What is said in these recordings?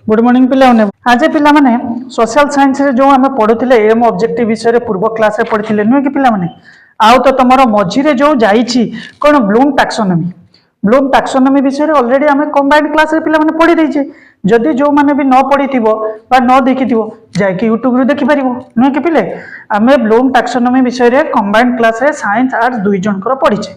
Good morning पिलाने आज पिला माने सोशल साइंस रे जो आमे पढुथिले एम ऑब्जेक्टिव विषय रे पूर्व क्लास रे पढिथिले नुहे कि पिला माने आउ तो तमरो मझी रे जो जाईची कोन ब्लूम टैक्सोनॉमी विषय रे ऑलरेडी आमे कंबाइंड क्लास रे पिला माने पढि दैछे जदि जो माने भी न पढिथिबो बा न देखिथिबो जाय कि YouTube रे देखि परिबो नुहे कि पिले आमे ब्लूम टैक्सोनॉमी विषय रे कंबाइंड क्लास रे साइंस आर्ट्स दुई जन कर पढिछे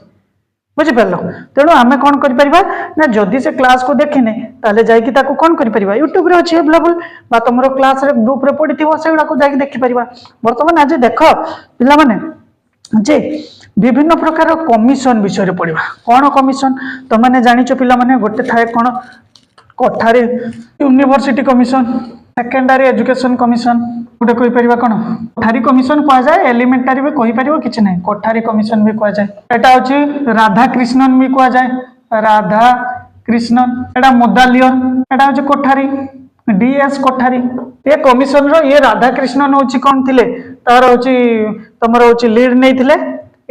बुझिपार तेणु आम कौन कर जदि से क्लास को देखने ताले जाकि कौन कर यूट्यूब रे अच्छी अवेलेबल बा तुम क्लास रे ग्रुप रे पढ़ी से जाकि देखिपर बर्तमान आज देख पिला माने जे विभिन्न प्रकार कमिशन विषय पढ़ा कौन कमिशन तुमने जानिच पिला माने गोटे थाए कौन Kothari university commission secondary education commission गोटे कही परिबा कोन कोठारी कमिशन कह जाए एलिमेंटरी भी कहि परिबो किछ नै कोठारी कमिशन भी कह जाए एटा होची राधा कृष्णन भी कह जाए राधा कृष्णन एटा मोदालियन एटा होची कोठारी डीएस कोठारी ये कमिशन रो ये राधा कृष्णन होची कोन थिले तार होची तमरो होची लीड नै थिले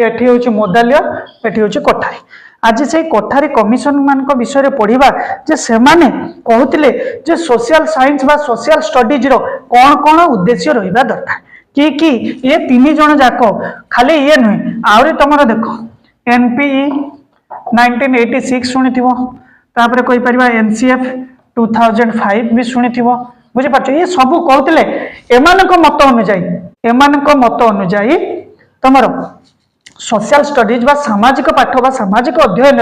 एठी होची मोदालियन एठी होची कोठारी आज से कोठारी कमिशन मान विषय पढ़ा जे से माने कहते जे सोशल साइंस बा सोशल स्टडीज रो कौन कौन उद्देश्य रहिबा दरकार कि ये तीन जन जाक खाली ये नुहे आहरी तुम देख एनपीई 1986 शुणी तापर कही परिबा एनसीएफ 2005 भी शुणी बुझीपार ये सब कहते एमानक मत अनुजाई तुम सोशल स्टडीज बा सामाजिक पाठ बा सामाजिक अध्ययन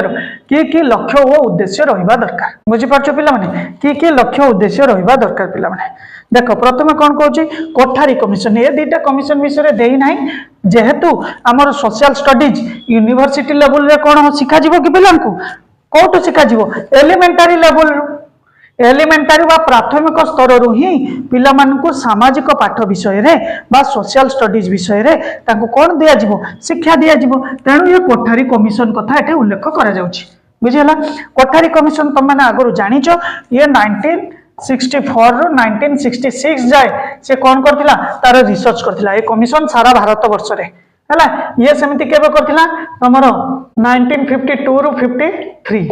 कि लक्ष्य और उद्देश्य रहिबा दरकार बुझीपार पिला माने कि लक्ष्य उद्देश्य रहिबा दरकार पिला माने देख प्रथम कौन कहूँ कोठारी कमिशन ये दुईटा कमिशन विषय देई नाही जेहेतु आमर सोशल स्टडीज यूनिवर्सिटी लेवल रे कौन शिखा जीवो कि पिला को कोटू शिखा जीवो एलिमेंटरी लेवल एलिमेंटरी व प्राथमिक स्तर रु ही पिला मानकु सामाजिक पाठ विषय रे बा सोशल स्टडीज विषय रे ताको कोन दिया जीवो शिक्षा दिया जीवो तेणु ये कोठारी कमिशन कथा एठे उल्लेख करा जाउछि बुझिला कोठारी कमिशन तुम माने आगरु जानिचो ये 1964 रो 1966 जाए से कौन करथिला तार रिसर्च करथिला ए कमिशन सारा भारत वर्ष रे हला ये सेमति केबे करथिला हमरो 1952 रो 53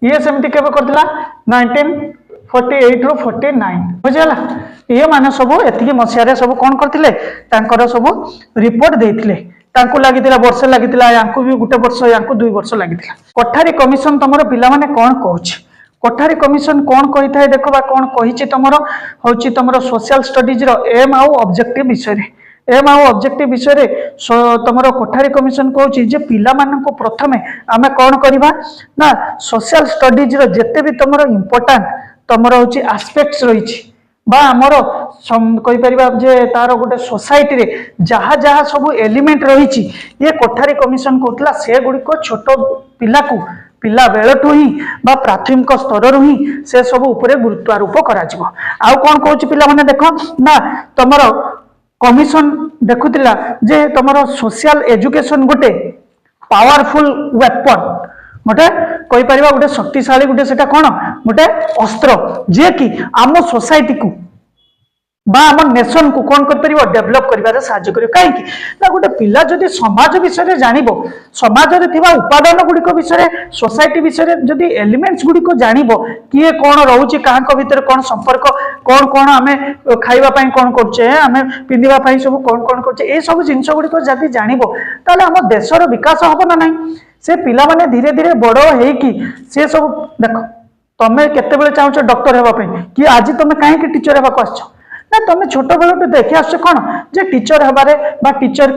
ये सेमति केबे करथिला 1948 रो 49 बुझिला ये माने सब एतिकी मसिया सब कौन करथिले तांकर सब रिपोर्ट देथिले तांको लागितिला वर्ष लागितिला यांको भी गुटे वर्ष यांको 2 वर्ष लागितिला कोठारी कमिशन तमरो पिला माने कौन कहूछि कोठारी कमिशन कौन कहि थाए देखो बा कौन कहिछि तमरो होछि तमरो सोशल स्टडीज रो एम आउ ऑब्जेक्टिव विषय रे एम आउ ऑब्जेक्टिव विषय रे तमरो कोठारी कमिशन कहूछि जे पिला माननको प्रथमे आमे कौन करिबा ना सोशल स्टडीज रो जते भी तमरो इंपोर्टेंट तमरो होछि एस्पेक्ट्स रहिछि बा हमरो कहि परिबा जे तार गोटे सोसाइटी रे जहा जहा सब एलिमेंट रहिछि ये कोठारी कमिशन कहतला से गुडी को छोटो पिला को पिला बेलटू ही बा प्राथमिक स्तर रु ही से सब उपरे गुरुत्वारोप करा जिवो आउ कौन कहूछि पिला माने देखो ना तमरो कमिशन देखुतिला जे तमरो सोशल एजुकेशन गोटे पावरफुल वेपन गोटे कहि परिबा गोटे शक्तिशाली गोटे सेटा कोन गोटे अस्त्र जे कि आम सोसाइटी को बा आम नेशन को कौन कर परिबो डेवलप करिबारे साहाय्य करियो काहे कि ना गोटे पिला जदि समाज विषय जानिबो समाज रे थिबा उपादान गुडी को विषय सोसाइटी विषय जदि एलिमेंट्स गुडी को जानिबो किए कौन रहउची काहा को भीतर कौन संपर्क कौन कौन आमे खाइबा पई कौन करछे आमे पिंदिबा पई सब कौन कौन करछे ए सब जिंस गुडी को जदि जानिबो ताले हम देशर विकास हबो ना नाही से पिला माने धीरे धीरे बड़ हे कि से सब देखो तमे केते बेले चाहछो डॉक्टर हेबा पई कि आज तमे काहे कि टीचर हेबा को आछो ना तुम छोट बेलू देखी आस कौन जे टीचर हबारे बा टीचर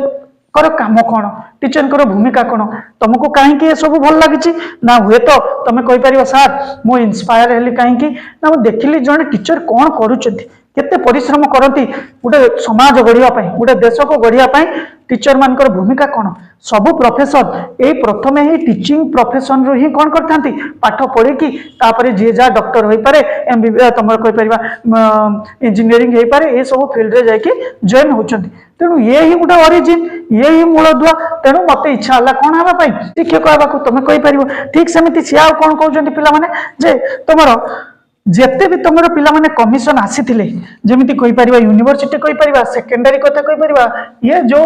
कर काम कौन टीचर कर भूमिका कौन तुमको कहीं सब भल लगी ना हुए तो तुम कही पार सार मु इन्स्पायर हेली कहीं ना मुझे देखिली जड़े टीचर कौन करते परिश्रम करती गोटे समाज गढ़ापी गोटे देश को गढ़ापी टीचर मानकर भूमिका कौन सबु प्रोफेशन यही प्रथम ही टीचिंग प्रोफेशन रू ही कौन करते पाठ पढ़ी तापर जी जहाँ डॉक्टर हो पारे एमबीबीएस तुम कहीपर इंजीनियरिंग हो पारे ये सब फील्ड रे जाकि जॉइन होचंती तेणु ये ही गोटे ओरिजिन ये ही मूलदुआ तेणु मत इच्छा है कौन हाँपाई शिक्षक हाँ तुम कहीपर ठीक सेमती सी आ कौन कहते पिला जे तुम जेते भी तुम पिला माने कमिशन आसी जमी कहीपर यूनिवर्सिटी कहीपर सेकेंडरी कथा कहीपर ये जो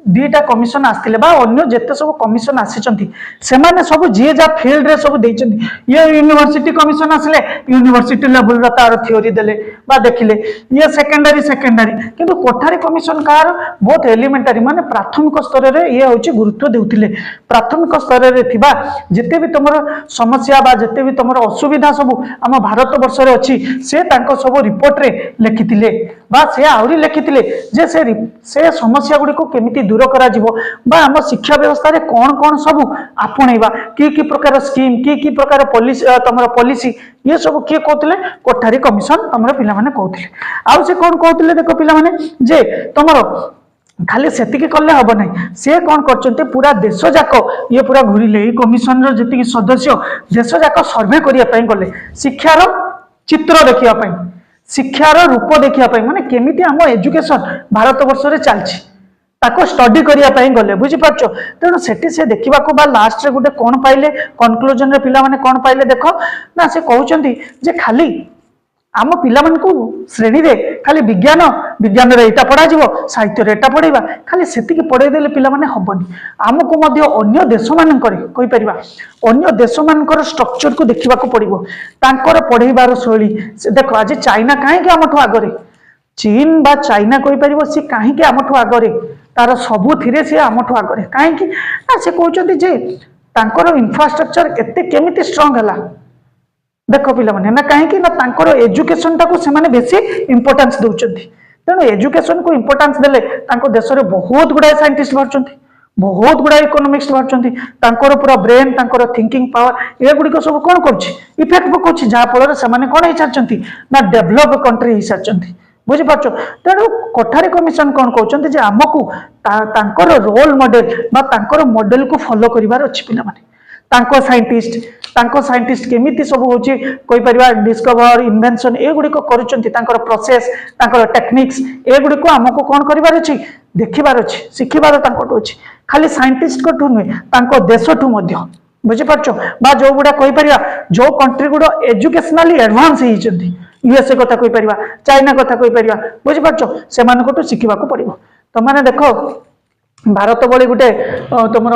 दुईटा कमिशन आसते अन्य जिते सब कमिशन आसी सब जी जा फिल्ड रे सब देइछन्ती ये यूनिवर्सिटी कमिशन आसिले यूनिवर्सिटी लेवल तार थ्योरी देले बा देखिले ये सेकेंडरी किंतु कोठारी कमिशन कार बहुत एलिमेंटारी माने प्राथमिक स्तर रे ये होची गुरुत्व देउथिले प्राथमिक स्तर रे थिबा जिते भी तुमर समस्या बा जिते भी तुमर असुविधा सब आम भारत वर्ष रे अछि से तांको सब रिपोर्ट रे लिखिथिले बा से आउरी लिखिथिले जे से समस्या गुडी को केमिति दूर करा जिवो बा आम शिक्षा व्यवस्था रे कोन सब आपणैबा की प्रकार स्कीम की प्रकार पॉलिसी तमर पॉलिसी ये सब किए कहते कोठारी कमिशन तमर पिला माने कहते आउ से कोन कहते देखो पिला माने जे तमर खाली सेतिकी कले हब नहीं से कौन करते पूरा देश जाक ये पूरा घूरिले कमिशन जी सदस्य देश जाक सर्वे करने गले शिक्षार चित्र देखा शिक्षार रूप देखा माने केमिति आम एजुकेशन भारत वर्ष रे चलछि ताको स्टडी करने गले बुझीपार तेणु से देखा बा लास्ट रे गोटे कौन पाइले कनक्लूजन रे पिला माने कौन पाइले देख ना से कहउचंती जे खाली आम पिला मानकु श्रेणी रे खाली विज्ञान रे एटा पढ़ा जिवो साहित्य रे एटा पढ़ेबा खाली सेतिकी पढ़े देले पिला माने हबनी आमको मध्य अन्य देश मान करे कहि परिबा अन्य देश मानकर स्ट्रक्चर को देखिबा को पड़िबो तांकर पढ़ेबार शैली देखो आज चाइना काहे के आमठो आगरे चीन बा चाइना कहि परिबो सी काहे के आमठो आगरे तार सबु थिरे से आमठो आगरे काहे कि ना से कहउचंती जे तांकर इंफ्रास्ट्रक्चर एते केमिति स्ट्रांग हला देख पिला माने ना कहीं ना तांकर एजुकेशन टाको से माने बेसी इंपोर्टेंस दउचंती तेणु एजुकेशन को इंपोर्टेंस देले तांको देश रे बहुत गुडा साइंटिस्ट बारचंती बहुत गुडा इकोनॉमिक्स बारचंती तांकर पूरा ब्रेन तांकर थिंकिंग पावर ए गुडी को सब कोन करछि इफेक्ट पकोछि जा फल रे से माने कोन हे चाचंती ना डेवलप कंट्री हे चाचंती बुझी पाछो तेणु कोठारी कमिशन कोन कहउचंती जे हमकु तांकर रोल मॉडल बा तांकर मॉडल को फॉलो करिवार अछि पिला माने तांको साइंटिस्ट केमिति सब होची कोई परिवार डिस्कवर इन्वेंशन ए गुडी को करूचंती तांकर प्रोसेस तांकर टेक्निक्स ए गुडी को हमको कोन करिवार अछि देखिबार अछि सिखिबार तांको अछि खाली साइंटिस्ट को ठु नै तांको देश ठु मध्य बुझी पाछो बा जो गुडा कोई परिया जो कंट्री गुडो एजुकेशनली एडवांस हे चंती यूएसए कथा कोई परिया चाइना कथा कोई परिया बुझी पाछो से मान को तो सिखिबा को पड़िबो तो माने देखो भारत बड़ी गोटे तुम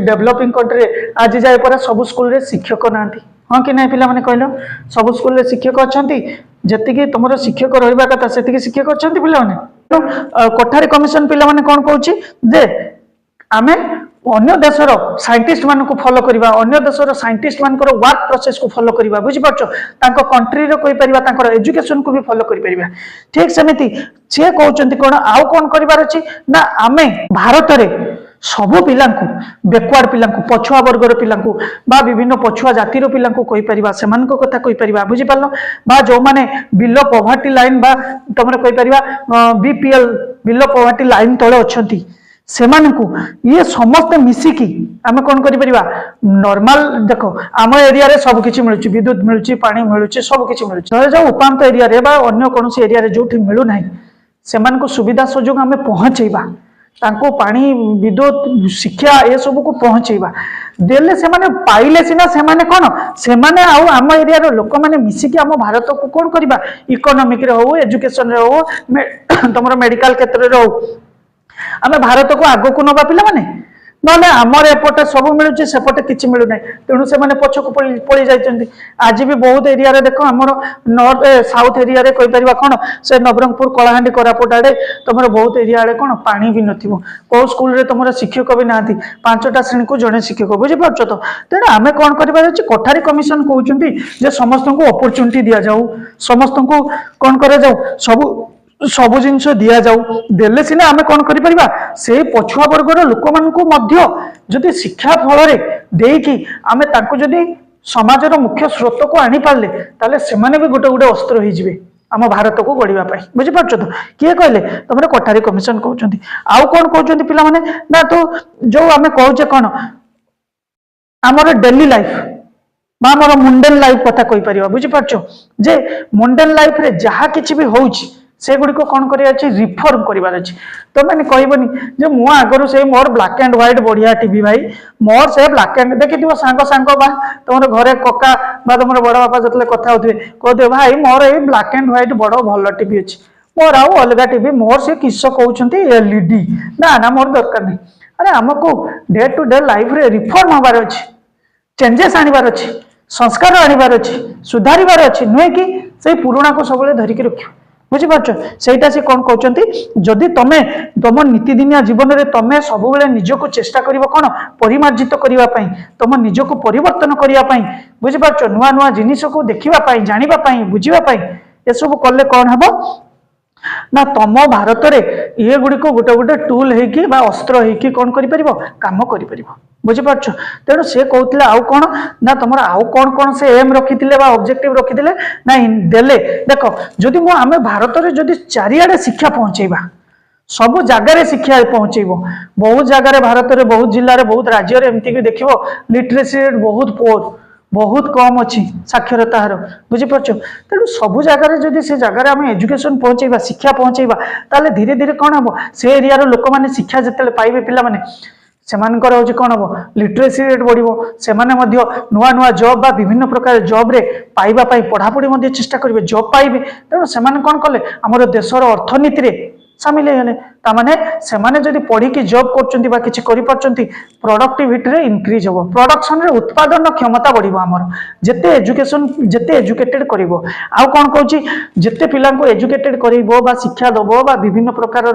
डेभलपिंग कंट्री आज जाए पर सब स्कूल रे शिक्षक ना हाँ कि ना पिला माने कहलो सब स्कूल रे शिक्षक अच्छा जी तुम शिक्षक रहा कथा से शिक्षक अच्छा पिला माने कोठारी कमिशन पिला माने कौन कहूँ जे आमे अन्य देशर साइंटिस्ट मान को फॉलो करबा अन्य देशर साइंटिस्ट मान वर्क प्रोसेस को फॉलो करबा बुझी पाछो तांको कंट्री रो कोइ परिबा तांकर एजुकेशन को भी फॉलो करि परिबा ठीक सेमिति से कहउचंती कोन आउ कोन करिबार अछि ना आमे भारत रे सबु पिलांकु बैकवर्ड पिलांकु पछुआ वर्गर पिलांकु बा विभिन्न पछुआ जाति रो पिलांकु कोइ परिबा सेमान को कथा कोइ परिबा बुझी पालो बा जो माने बिलो पॉवर्टी लाइन बा तमरे कोइ परिबा बीपीएल बिलो पॉवर्टी लाइन तळे अछंती सेमानकु ये समस्त मिसिकी आमे कोन करि परिबा नॉर्मल देखो आम एरिया रे सब किछि मिलुछि विद्युत मिलुछि पानी मिलुछि सब किछि मिलुछि धरे जो उपांत एरिया रे बा अन्य कोनोसी एरिया रे जोठी मिलु नाही सेमानकु सुविधा सुजोग आमे पहुंचैबा तांको पानी विद्युत शिक्षा ए सब को पहुंचैबा देले से माने पाइले सिना से माने कोन से माने आउ आम एरिया रे लोक माने मिसिकी आम भारत को कोन करबा इकोनॉमिक रे हो एजुकेशन रे हो तमरो मेडिकल क्षेत्र रे हो आमे भारत को आगो को नबा पिला माने नले हमर एपटे सब मिलुची सेपटे किछि मिलु नै तेणु से माने पछ को पळि जाइचंदी आज भी बहुत एरिया रे देखो हमर नॉर्थ साउथ एरिया रे कोइ परिबा कोन से नवरंगपुर कलाहांडी कोरापुट आडे तमर बहुत एरिया आडे कोन पानी भी नथिबो को स्कूल रे तमर शिक्षक भी नाथि पांचटा श्रेणी को जने शिक्षक बुझि पाछो तो तेणु आमे कोन करबा अछि कोठारी कमिशन कहउचंती जे समस्त को अपॉर्चुनिटी दिया जाऊ समस्त को कोन करे जाऊ सब जिनस दिया जाऊ देले सिना आमे कोन करि परिबा से पछुआ वर्गर लोक मान को मध्य जदि शिक्षा फल रे देकी आमे ताको जदि समाजर मुख्य स्रोत को आनी पारले ताले सेमाने भी गोटे गोटे अस्त्र हो जिवे आम भारत को गढ़िया बुझी पार्छ तो किए कहले तुम कोठारी कमिशन कहते आउ कौन कहते पिला माने ना तो जो आम कहे कौन आमर डेली लाइफ बा आमर मुंडेन लाइफ कथा कहि परिबा बुझी पार्छ जे मुंडेन लाइफ रे जहा किछि भी होउछि से गुडी को कौन करिया अछि रिफॉर्म करिवार अछि तो माने कहबनी जे मु आगरु से मोर ब्लैक एंड व्हाइट बढ़िया टीवी भाई मोर से ब्लैक एंड देखिथिबो सांग सांग बा तमर घरे कक्का बा तमर बड़ बापा जतले कथा होतबे कहते भाई मोर ए ब्लैक एंड व्हाइट बड़ भलो टीवी अछि मोर आउ अलग टीवी मोर से किस कहते एलईडी ना ना मोर दरकार नहीं। अरे आमको डे टू डे लाइफ रे रिफॉर्म हबार अच्छी, चेंजेस आनिबार अच्छी, संस्कार आनिबार अच्छी, सुधारिबार अच्छी, नुहे कि से पुराणा को सब धरिकी रख बुझीपार सेटा से कौन कहते जदि तुम तुम नीतिदिनिया जीवन में तुम सब निजक चेष्टा कर कौन परिमार्जित करने तुम निजक परिवर्तन करने बुझीपार नुआ नुआ जिनिस को देखापी जानापी बुझापी ये सब कले कौन हम ना तुम भारत में ये गुड़िक गोटे गोटे टूल होगी अस्त्र होगी कौन कर काम कर बुझीपार तेणु से कहते आउ कौन ना तुम आउ कौन कौन से एम रखी ऑब्जेक्टिव रखी ना देले देख जदि आम भारत में जदि चारिआडे शिक्षा पहुंचेबा सब जगार शिक्षा पहुंचेब बहुत जगार भारत में बहुत जिले में बहुत राज्य एमती देख लिटरेसी रेट बहुत पुअर बहुत कम अच्छी साक्षरता हार बुझीपार तेणु सबू जगार जदि से जगार आम एजुकेशन पहुंचेबा शिक्षा पहुंचेबा ताले धीरे धीरे कौन हम से एरिया लोक मैंने शिक्षा जिते पाइबे पिला माने सेमानकर हूँ कौन हम लिटरेसी रेट बढ़ो से नुआ नुआ जॉब बा विभिन्न प्रकार जॉब रे पाइबा पढ़ापढ़ी चेष्टा करेंगे जॉब पाइबे तेणु से कौन कले आमर देशर अर्थनीति रे सामिल होगले तामाने सेमाने जदि पढ़ी जॉब कर प्रोडक्टिविटी रे इनक्रीज हम प्रोडक्शन रे उत्पादन क्षमता बढ़ो आमर जेते एजुकेशन जेते एजुकेटेड करिवो आ कौन कहूँ जेते पिला को एजुकेटेड करिवो बा शिक्षा दबो बा विभिन्न प्रकार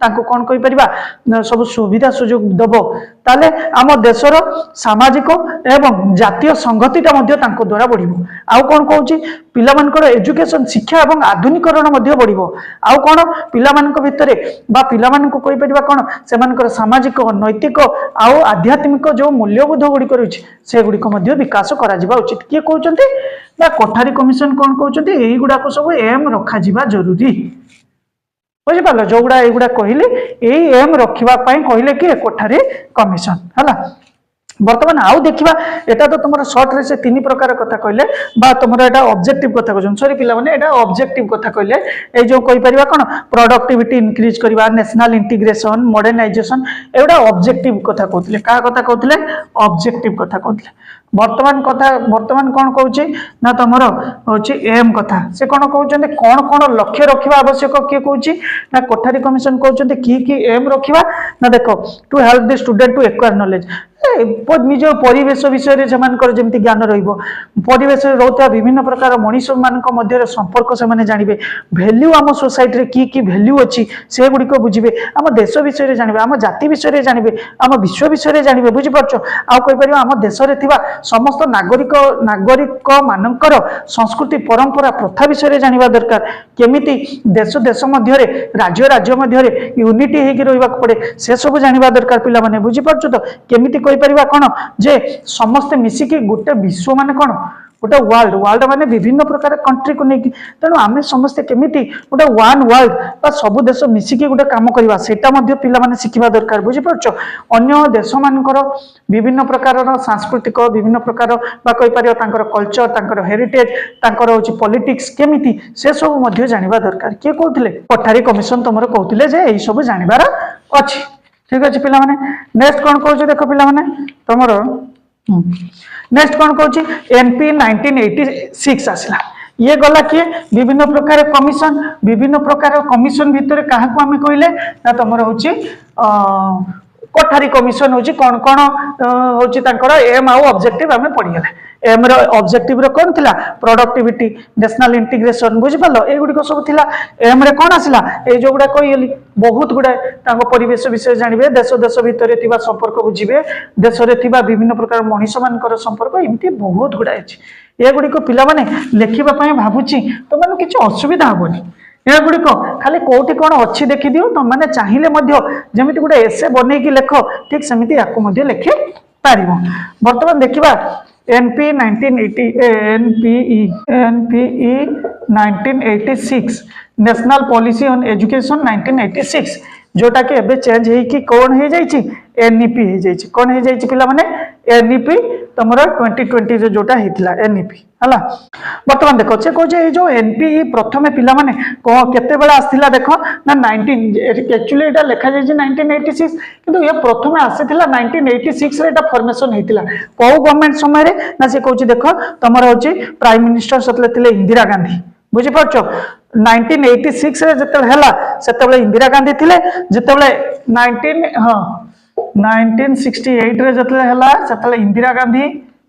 तांको कौन कहि परिबा सब सुविधा सुयोग दबो ताले आम देशर सामाजिक एवं जातीय संगतिटा मध्य तांको द्वारा बढ़िबो आ कौन कहूँ पिला मानकर एजुकेशन शिक्षा एवं आधुनिकरण मध्य बढ़िबो आ कौन पिला मानक भितरे बा पिला मानक कहि परिबा कौन सेमानकर सामाजिक नैतिक आउ आध्यात्मिक जो मूल्यबोध गुड़िक रही से गुड़िक विकास करा उचित किए कहते ना कोठारी कमिशन कौन कहते यही गुड़ाक सब एम रखा जरूरी बुझिपार जो गुड़ा युवा कहले यही एम रखापी कहले किए कोठारी कमिशन है बर्तमान आउ देखा एटा तो तुम सर्ट रे से तीन प्रकार कथा कहले बा तुम एटा ऑब्जेक्टिव कथा कहछन सॉरी पिला माने एटा ऑब्जेक्टिव कथा कहले ए जो कहि परिबा कोन प्रोडक्टिविटी इंक्रीज करबा नेशनल इंटीग्रेशन मॉडर्नाइजेशन एटा ऑब्जेक्टिव कथा कहतले का कथा कहतले ऑब्जेक्टिव कथा कहतले वर्तमान कौन कहूँ ना तुम हूँ एम कथा से कौन कहते कौन कौन लक्ष्य रखा आवश्यक किए कहूँ ना कोठारी कमिशन कहते कि एम रखा ना देख to help the student to acquire knowledge निज परिवेश विषय में जमी ज्ञान रवेश रोता विभिन्न प्रकार मनीष मान संपर्क से जानवे भैल्यू आम सोसाइटी रे की भैल्यू अच्छी से गुड़िक बुझे आम देश विषय जानवे आम जाति विषय जानवे आम विश्व विषय जानवे बुझीपार आईपर आम देश में समस्त नागरिक मानकर संस्कृति परंपरा प्रथा विषय जानवा दरकार केमिति देश देश मध्य राज्य राज्य मध्य यूनिटी होगी रहा पड़े से सब जानवा दरकार पिला माने बुझीपार तो केमिति कहीपर कौन जे समस्ते मिसिकी गोटे विश्व माने कौन गोटे वर्ल्ड वर्ल्ड माने विभिन्न प्रकार कंट्री को लेकिन तेणु आम समस्ते केमिति गोटे वन वर्ल्ड बा सब देश मिसिकी गोटे काम करवा सेटा मध्ये पिला माने शिखिबा दरकार बुझीपारछ अन्य देश मानकर विभिन्न प्रकार सांस्कृतिक विभिन्न प्रकार बा कहीपर तांकर कल्चर तांकर हेरिटेज तांकर होची पॉलिटिक्स केमिति से सब मध्ये जानिबा दरकार किए कहउथिले कोठारी कमिशन तुमर कहउथिले जे एई सब जानिबार अछि ठीक अच्छे पिला माने नेक्स्ट कौन कहूँ देख पिला माने तुमर नेक्स्ट कौन कहूँ एनपी 1986 आसला ये गला किए विभिन्न प्रकार कमिशन भितर क्या आम कहले ना तुम हूँ कोठारी कमिशन हूँ कौन कौन हूँ एम आउ ऑब्जेक्टिव आम पढ़ीगले एम ऑब्जेक्टिव रे कौन थिला प्रोडक्टिविटी नेशनल इंटीग्रेशन बुझिपाल एगुड़िक सब थिला एम रे कौन आसला ए जो गुड़ा कहीगली बहुत गुड़ाए परिवेश विषय जानवे देश देश भितर थिबा संपर्क बुझे देश में विभिन्न प्रकार मनीष मान संपर्क एमती बहुत गुड़ाए अच्छी एगुड़िक पिला माने लेखिबा भावुची तो मैंने किसी असुविधा हेनी यह गुड़िक खाली कौटी कौन अच्छी देखी दियो तुम मैंने चाहिए जमी गोटे एसे बनईकी लेख ठीक सेमती या लिखि पार बर्तमान देखा NP 1986 national policy on education 1986 जोटा कि एबे चेंज होगी कौन हो जाइए एनईपी हो जाइए कौन हो जाइए पिला माने एनईपी तुम 2020 जोटा होता एनईपी है बर्तमान देख से कहे जो एनपी प्रथम पिला माने केते बेला आसला देख ना 19 एक्चुअली एटा लिखा जाइए 1986 किंतु ये प्रथम आसीला 1986 रे एटा फॉर्मेशन होता कौ गवर्नमेंट समय रे ना से कहूँ देख तुम हूँ प्राइम मिनिस्टर सतले इंदिरा गांधी बुझीपार 1986 रे जते हला सेते इंदिरा गांधी थिले जते 1968 रे जते हला सेते इंदिरा गांधी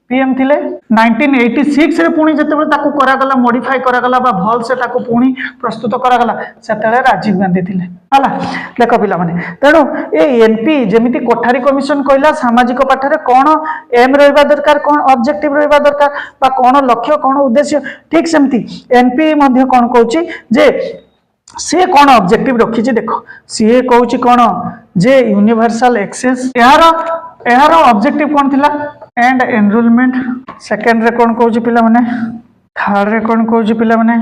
पीएम थिले 1986 रे पुणी जते ताकू करा गला मॉडिफाई करा गला बा भल से ताकू पुणी प्रस्तुत करा गला सेते राजीव गांधी थिले हला देखो पिला माने तेणु ए एनपी जेमिति कोठारी कमिशन कहला सामाजिक पाठरे कोन एम रहबा दरकार कोन ऑब्जेक्टिव रहबा दरकार बा कोन लक्ष्य कोन उद्देश्य ठीक सेमति एनपी मध्ये कोन कहूची जे से कौन ऑब्जेक्टिव रखी देखो सी कहूँ कौन जे यूनिवर्सल एक्सेस यार ऑब्जेक्टिव कौन थिला एंड एनरोलमेंट सेकेंड रे कौन कहूँ पिला माने थर्ड रे कौन कहूँ पिला माने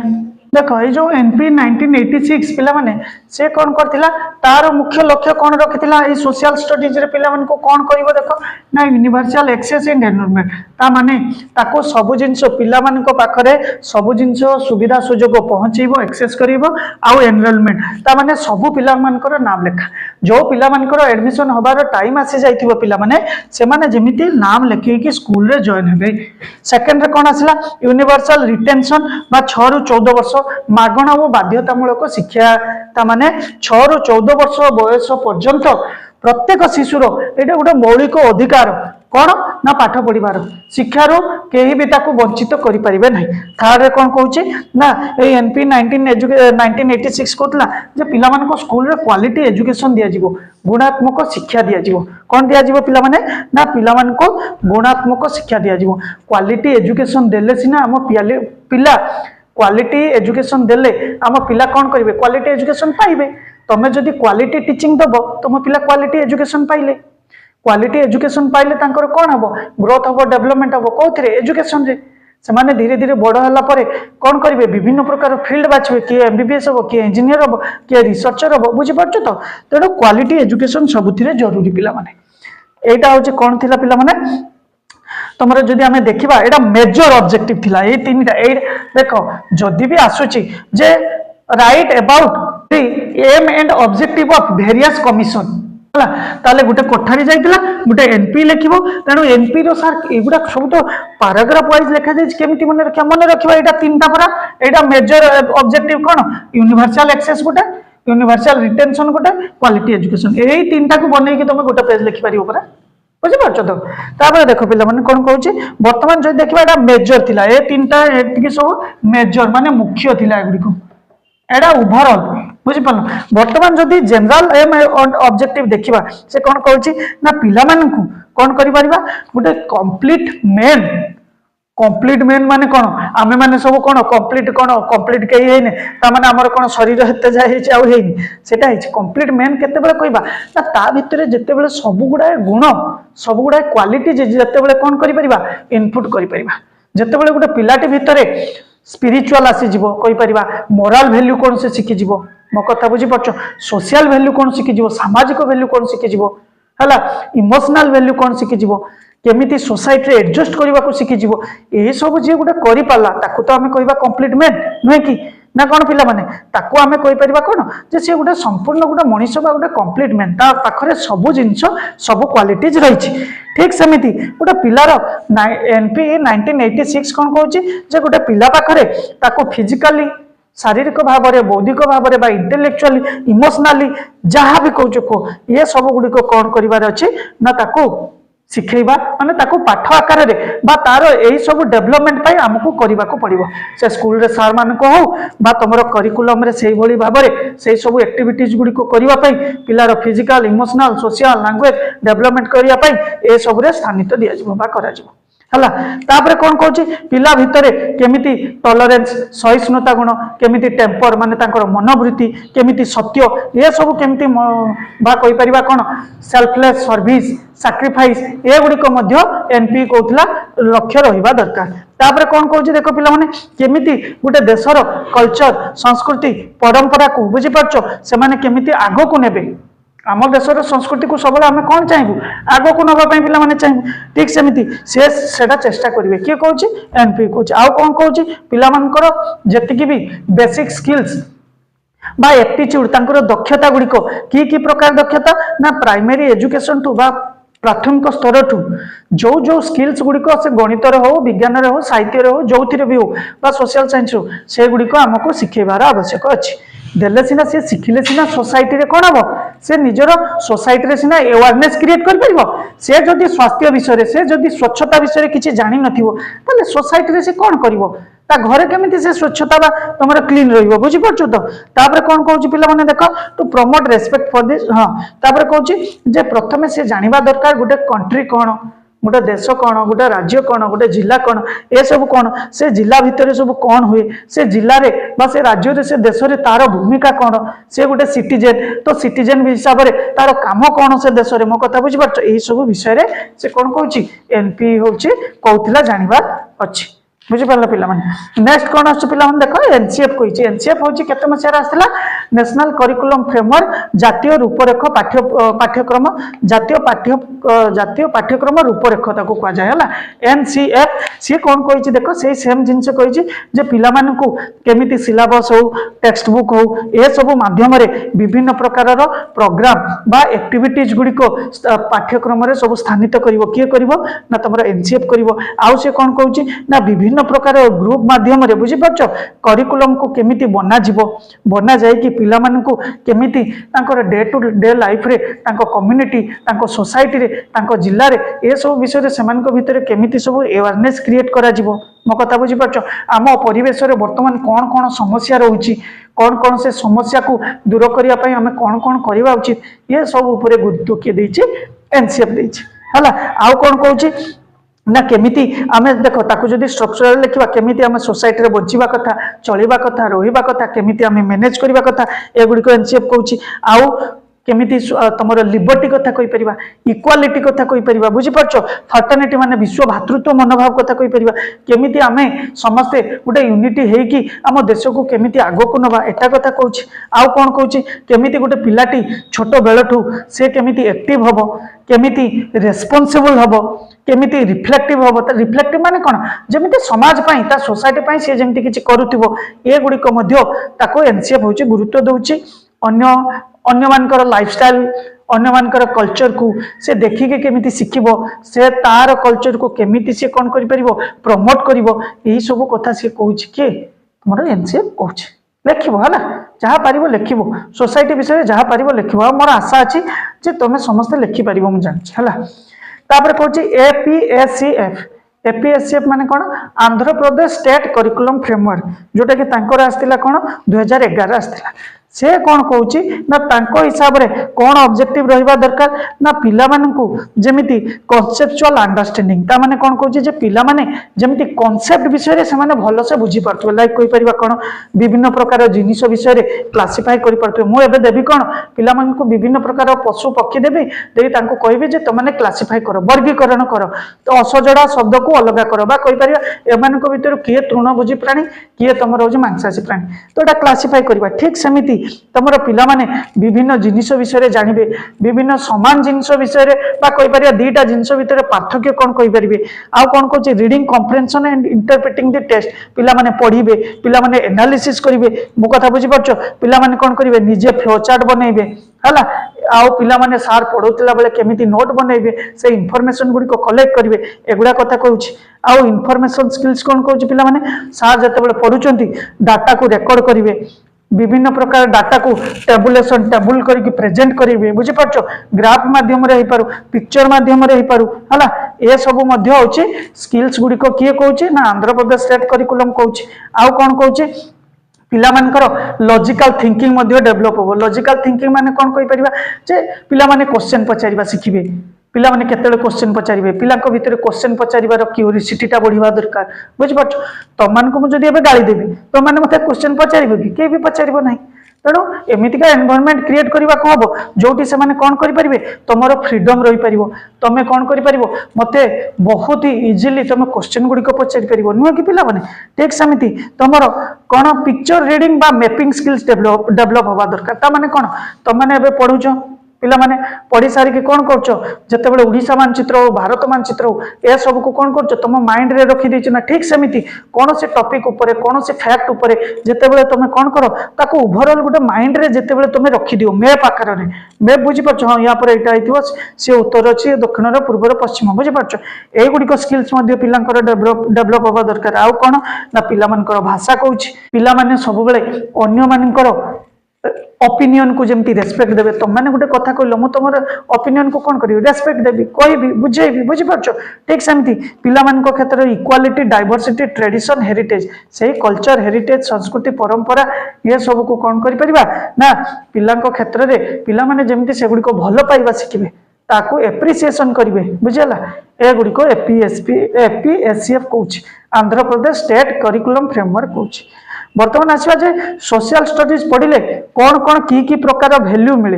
देखो ये जो एनपी 1986 पिला माने से कौन करथिला तार मुख्य लक्ष्य कौन रखिथिला ए सोशल स्टडीज रे पिला मन को कौन करिवो देखो ना यूनिवर्सल एक्सेस एंड एनरोलमेंट ता माने ताको सब जिंस पिला मन को पाखरे सब जिंस सुविधा सुजोग पहुंचेबो एक्सेस करिवो आ एनरोलमेंट ता माने सब पिला मन को नाम लेखा जो पिला मन को एडमिशन होबार टाइम आसी जाइथिबो पिला माने से माने जेमिति नाम लेखि कि स्कूल रे जॉइन हेबे सेकंड रे कौन आसिला यूनिवर्सल रिटेंशन बा 6 रु 14 वर्ष मागणा और बाध्यतामूलक शिक्षा तामाने 6 रु 14 वर्ष बयस पर्यंत प्रत्येक शिशुर एटा गोटे मौलिक अधिकार कौन ना पाठ पढ़िबार शिक्षार केही भी ताकू वंचित करि परिबे नहीं थर्ड रे कौन कहूची ना ए एनपी 1986 कहतला जे पिला मान को स्कूल रे क्वालिटी एजुकेशन दिया जिवो गुणात्मक शिक्षा दिया जिवो कौन दिया जिवो पिला माने ना पिला मान को गुणात्मक शिक्षा दिया जिवो क्वालिटी एजुकेशन देले सिना हम पिला क्वालिटी एजुकेशन देले आम पिला कौन करेंगे क्वालिटी एजुकेशन पाइबे तमें जदि क्वालिटी टीचिंग दब तुम पिला क्वालिटी एजुकेशन पाइले क्वालिटी एजुकेशन पाइले तांकर कौन हम ग्रोथ हम डेवलपमेंट हम कौन एजुकेशन रे से माने धीरे धीरे बड़ होला परे कौन करेंगे विभिन्न प्रकार फील्ड बाछे किए एमबीबीएस हम किए इंजीनियर हम किए रिसर्चर हम बुझी पारछ तो तेणु क्वालिटी एजुकेशन सबुथिरे जरूरी पिला माने एटा होची कौन थिला पिला माने तुम जदि आम देखा एटा मेजर ऑब्जेक्टिव थिला ए तीनटा ए देखो जदि भी आसुची जे write about aim and objective of various commission ताले गोटे कोठारी जाइतिला गोटे एनपी लिखिबो तेणु एनपी रो सर एगुडा सब तो पैराग्राफ वाइज लिखा जाय केमिति मन रखिबा एटा तीनटा परा एटा मेजर ऑब्जेक्टिव कोन यूनिवर्सल एक्सेस गोटे यूनिवर्सल रिटेंशन गोटे क्वालिटी एजुकेशन एई तीनटा को बनै कि तुम गोटे पेज लिखि पारिबो परा बुझिपार तो तापर देख पे कौन कहूँ बर्तमान जो देखा एटा मेजर थिला ए तीनटा एतिकी सब मेजर माने मुख्य थिला एगुड़िक एटा ओवरऑल बुझिपार बर्तमान जदि जनरल एम ऑब्जेक्टिव देखा से कौन कहूँ ना पिला मानकु कौन करि परिबा गोटे कंप्लीट मेन माने कौन आमे माने सब कौन कंप्लीट कई है ताने आमर कौन शरीर हेते जाए सेटा कंप्लीट मेन केते बेले कहबा ना ता भितरे जेते बेले सब गुडा गुण सब गुडा क्वालिटी जेते बेले कौन करि परिबा इनपुट करि परिबा जेते बेले गोटे पिलाटी भितरे स्पिरिचुअल आसी जिवो कहि परिबा मोरल वैल्यू कौन से शिखि जिवो मो कथा बुझी परछ सोशल वैल्यू कौन शिखि जिवो सामाजिक वैल्यू कौन शिखि जिवो हला इमोशनल वैल्यू कौन शिखि जिवो केमिति सोसाइटी रे एडजस्ट करबा को शिखि जिवो ए सब जे गुडा करि पाला ताकू तो हमें कहबा कंप्लीट मेन नय कि ना कौन पिला माने ताकू आमे कहि परिबा कोन जे से गुडा संपूर्ण गुडा मनीष बा गुडा कंप्लीट मेन ता पाखरे सब जिंस सब क्वालिटीज रहिछि ठीक सेमिति गुडा पिलार एनपी 1986 कौन कहूची जे गुडा पिला पाखरे ताकू फिजिकली शारीरिक भाव में बौद्धिक भाव में इंटेलेक्चुअली इमोशनली जहाँ भी कहूँ ये सब गुड़िक कौन कर ना ताकू शिखेबा माने ताकू पाठ आकार रे बा तार एही सब डेवलपमेंट पाई हमकु करिबा को पड़िबो से स्कूल रे सर मान को हो बा तमरो करिकुलम रे सेही भली भाबरे सेही सब एक्टिविटीज गुडी को करिबा पाई पिलार physical emotional social language development करिया पाई ए सब रे स्थानित दिया जिवो बा करा जिवो हला तापरे कौन कहूँ पिला भितर केमिति टॉलरेंस सहिष्णुता गुण केमिति टेम्पर माने तांकर मनोवृत्ति केमिति सत्य ये सब केमिति बा कहि परिबा कोन सेल्फलेस सर्विस सैक्रिफाइस ए गुडिक मध्य एनपी कहउतला लक्ष्य रहिबा दरकार तापरे कौन कहूँ देख पिला माने केमिति गोटे देशर कल्चर संस्कृति परंपरा को बुझी पारछो से माने केमिति आगो को नेबे आम देशर संस्कृति को सब आम कौन चाहबू आग को नापी पिला माने चाहबू ठीक सेमिति सेटा चेष्टा करेंगे किए कहूँ एनपी कहूँ आउ कौन कहूँ पिला मानकर जेतिकी भी बेसिक स्किल्स बा एप्टीट्यूड तांकर दक्षता गुड़िक की प्रकार दक्षता ना प्राइमरी एजुकेशन टू बा प्राथमिक स्तर ठू जो जो स्किल्स गुड़िक से गणित हो विज्ञान हो साहित्य हो जो भी हो सोशल साइंस हो से गुड़िक आमको शिखेबार आवश्यक अच्छी देले सीना से शिखिले सीना सोसाइटी रे कौन हम से निजर सोसाइटी रे सीना अवेयरनेस क्रिएट कर परिबो से जदि स्वास्थ्य विषय से जदि स्वच्छता विषय किसी जानि नथिबो ताले सोसाइटी रे से कौन करिवो ता घरे केमिति से स्वच्छता बा तमरा क्लीन रहिबो बुझि परछु तो तापर कौन कहूची पिला माने देखो to promote respect for this हां तापर कहूची जे प्रथमे से जानिबा दरकार गुटे कंट्री कौन गोटे देश कौन गोटे राज्य कौन गोटे जिला कौन ए सब कौन से जिला भितर सब कौन हुए से जिले में से राज्य रे से देश रे तार भूमिका कौन से गोटे सिटीजेन तो सिटीजेन हिसाब से तार काम कौन से देश में मो कथा बुझी पारछ एही सब विषय रे से कौन कहूची एनपी होची कहूतिला जानिबार अछि बुझी पारला पिला माने नेक्स्ट कौन आछ पिला माने देखो एनसीएफ कहूची एनसीएफ होची केते मसिया आसला नेशनल करिकुलम फ्रेमवर्क जातीय रूपरेख पाठ्यक्रम जातीय पाठ्यक्रम रूपरेख ताको कह जाय हला एनसीएफ सी कौन कहूची देखो से सेम जिंस कहूची जे पिला मानकू केमिति सिलेबस हो टेक्स्ट बुक हो ए सब माध्यम रे विभिन्न प्रकार रो प्रोग्राम बा एक्टिविटीज गुडी को पाठ्यक्रम रे सब स्थानित करिवो किए करिवो ना तमरा एनसीएफ करिवो आउ से कौन कहूची ना विभिन्न प्रकार ग्रुप माध्यम रे बुझी परछ करिकुलम को केमिति बना जिवो बना जाय कि पिला मानकू केमिति तांकर डे टू डे लाइफ रे तांको कम्युनिटी तांको सोसाइटी रे तांको जिल्ला रे ए सब विषय रे समान को भितर केमिति सब अवेयरनेस क्रिएट करा जिवो मो कथा बुझी परछ आम परिवेश रे वर्तमान कोन कोन समस्या रहउची कौन कौन से समस्या को दूर करिया पई हमें कौन कौन करिवा उचित ये सब ऊपर गुरुत्व किए देछि एनसीएफ देछि हला आउ कौन कहउची ना केमिति आमे देखो ताकू जदि स्ट्रक्चरल लिखिबा केमिति आमे सोसाइटी रे बचिबा कथा चलिबा कथा रहिबा कथा केमिति आमे मैनेज करिबा कथा ए गुडी को एनसीएफ कहउची आउ केमिति तमरो लिबर्टी कथा कहि परिबा इक्वालिटी कथा कहि परिबा बुझि परछो फर्टर्निटी माने विश्व भातृत्व मनोभाव कथा कहि परिबा केमिति आमे समस्ते गुटे यूनिटी हेई कि आम देश को केमिति आगो को नबा एटा कथा कहउची आउ कोन कहउची केमिति गुटे पिलाटी छोट बेलठू से केमिति एक्टिव हबो केमिति रेस्पोंसिबल हबो केमिति रिफ्लेक्टिव हबो त रिफ्लेक्टिव माने कोन जेमिति समाज पई ता सोसाइटी पई से जेमिति किछि करूथिबो ए गुडी को मध्य ताको एनसीएफ होची गुरुत्व दउची अन्य मानकर लाइफस्टाइल अन्य मानकर कल्चर को से देखिके केमिति शिखिबो से तार कल्चर को केमिति से कोन करि परिबो प्रमोट करिवो एही सब कथा से कहउची के हमर एनसीएफ कहउची लेखिबो हला जहा पारिबो लेखिबो सोसाइटी विषय जहा पारिबो लेखिबो मोर आशा अछि जे तमे समस्त लेखि पारिबो हम जानछि हला तापर कहउची एपीएससीएफ एपीएससीएफ माने कोन Andhra Pradesh state curriculum framework जोटा कि तांकर आस्तिला कोन 2011 आस्तिला से कौन कहूची ना तांको हिसाब रे कौन ऑब्जेक्टिव रहिबा दरकार ना पिला मानकू जेमिति कॉन्सेप्चुअल अंडरस्टैंडिंग ता माने कौन कहूची जे पिला माने जेमिति कॉन्सेप्ट विषय रे से माने भलो से बुझी परथबे लाइक कोइ परिबा कोन विभिन्न प्रकार जिनिस विषय रे क्लासिफाई करि परथबे मु एबे देबी कोन पिला मानकू विभिन्न प्रकार पशु पक्षी देबी तांको कहबे जे तमने क्लासिफाई करो वर्गीकरण करो तो असजड़ा शब्द को अलग करो बा कोइ परिबा एमानको भितर किए तृणभोजी प्राणी किए तमर होजी मांसाहारी प्राणी तो एटा क्लासिफाई करबा ठीक सेमिति तमर पिला माने विभिन्न जिनिस विषय जानिबे विभिन्न समान जिनिस विषय बा कहि परिया दीटा जिनिस भितर पार्थक्य कोन कहि परिबे आ कोन कहै reading comprehension and interpreting the text पिला माने पढिबे पिला माने एनालिसिस करिवे मो कथा बुझि परछो पिला माने कोन करिवे निजे फ्लो चार्ट बनैबे हला आउ पिला माने सार पढोतला बेले केमिति नोट बनैबे से इंफॉर्मेशन गुडी को कलेक्ट करिवे एगुडा कथा कहउछि आउ इंफॉर्मेशन स्किल्स कोन कहउछि पिला माने सार जते बेले पढुचंती डाटा को रेकॉर्ड करिवे विभिन्न प्रकार डाटा को टेबुलेशन टेबुल करके प्रेजेंट करेंगे बुझी पार्छ ग्राफ माध्यम रे पारु पिक्चर माध्यम रे पारु हला ए सब मध्य होची स्किल्स गुडी को किए कहउछि ना आंध्र प्रदेश स्टेट करिकुलम कहउछि आउ कोन कहउछि पिला मानकर लॉजिकल थिंकिंग मध्य डेवलप हो लॉजिकल थिंकिंग माने कोन कहि परिबा जे पिला माने क्वेश्चन पचारिबा सिखिबे पिला माने केतेले क्वेश्चन पचारिबे पिला को भितर क्वेश्चन पचारिबार क्यूरियोसिटीटा बढ़िबा दरकार बुझि पाछ तो मान को मु जदी एबे गाली देबी तो माने मते क्वेश्चन पचारिबो कि के भी पचारिबो नाही तेणु एमितिका एनवायरनमेंट क्रिएट करबा को हबो जोटी से माने कोन करि परिबे तमरो फ्रीडम रहि परिबो तमे कोन करि परिबो मते बहुत ही इजीली तमे क्वेश्चन गुडी को पचारि परिबो नुवा कि पिला माने टेक समिति तमरो कोन पिक्चर रीडिंग बा मैपिंग स्किल्स डेवलप हवा दरकार ता माने कोन तमे एबे पढुछो पिला माने पढ़ी सारिक कौन कर जितेबाला ओडिशा मानचित्र हो भारत मानचित्र हो यह सब को कौन कर तुम माइंड रे रखी देछ ना ठीक सेमिति कौन से टॉपिक ऊपर कौन से फैक्ट ऊपर जितेबाला तुम कौन कर ताको ओवरऑल गोटे माइंड रे जितेबाला तुम रखी दियो मैप आकार में मैप बुझी पार्छ हाँ या पर एटा आइथिबो से उत्तर अछि दक्षिण पूर्व पश्चिम बुझी पार्छ ए गुडी स्किल्स मध्ये पिलांकर डेवलप होबा दरकार आउ कोन ना पिला मानकर भाषा कहूछि पिला माने सब बेले अन्य मानकर ओपिनियन को जमती रेस्पेक्ट देबे तुम माने गोटे कथा कहलो मु तमर ओपिनियन को कोन करियो रेस्पेक्ट देबी कहबी बुझेबी बुझी पार्छ ठीक सेमती पिला मान को क्षेत्र इक्वालिटी डाइवर्सिटी ट्रेडिशन हेरिटेज सेही कल्चर हेरिटेज संस्कृति परंपरा ये सब को कोन करि परिबा ना पिला को क्षेत्र रे पिला माने जेमती से गुडी को भलो पाइबा सिखिबे ताको एप्रिसिएशन करिवे बुझला ए गुडी को एपीएससीएफ कहूछि Andhra Pradesh state curriculum framework कहूछि बर्तमान आसवा जे सोशल स्टडीज पढ़िले कौन कौन की प्रकार वैल्यू मिले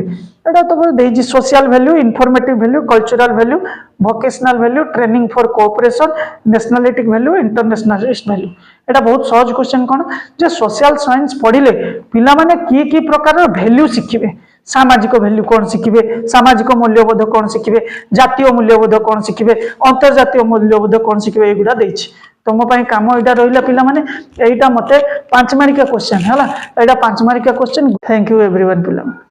एटा तो देजी social value informative value cultural value vocational value training for cooperation nationalistic value internationalist value एटा बहुत सहज क्वेश्चन कौन जे सोशल साइंस पढ़िले पिला माने की प्रकार वैल्यू शिखिबे सामाजिक वैल्यू कौन शिखिबे सामाजिक मूल्यबोध कौन शिखिबे जातीय मूल्यबोध कौन शिखिबे अंतर्जातीय मूल्यबोध कौन शिखिबे एगुडा देछि तुम काम यहाँ रहा पिला माने एटा मते 5 मार्किया क्वेश्चन है एटा 5 मार्किया क्वेश्चन थैंक यू एवरीवन पिला।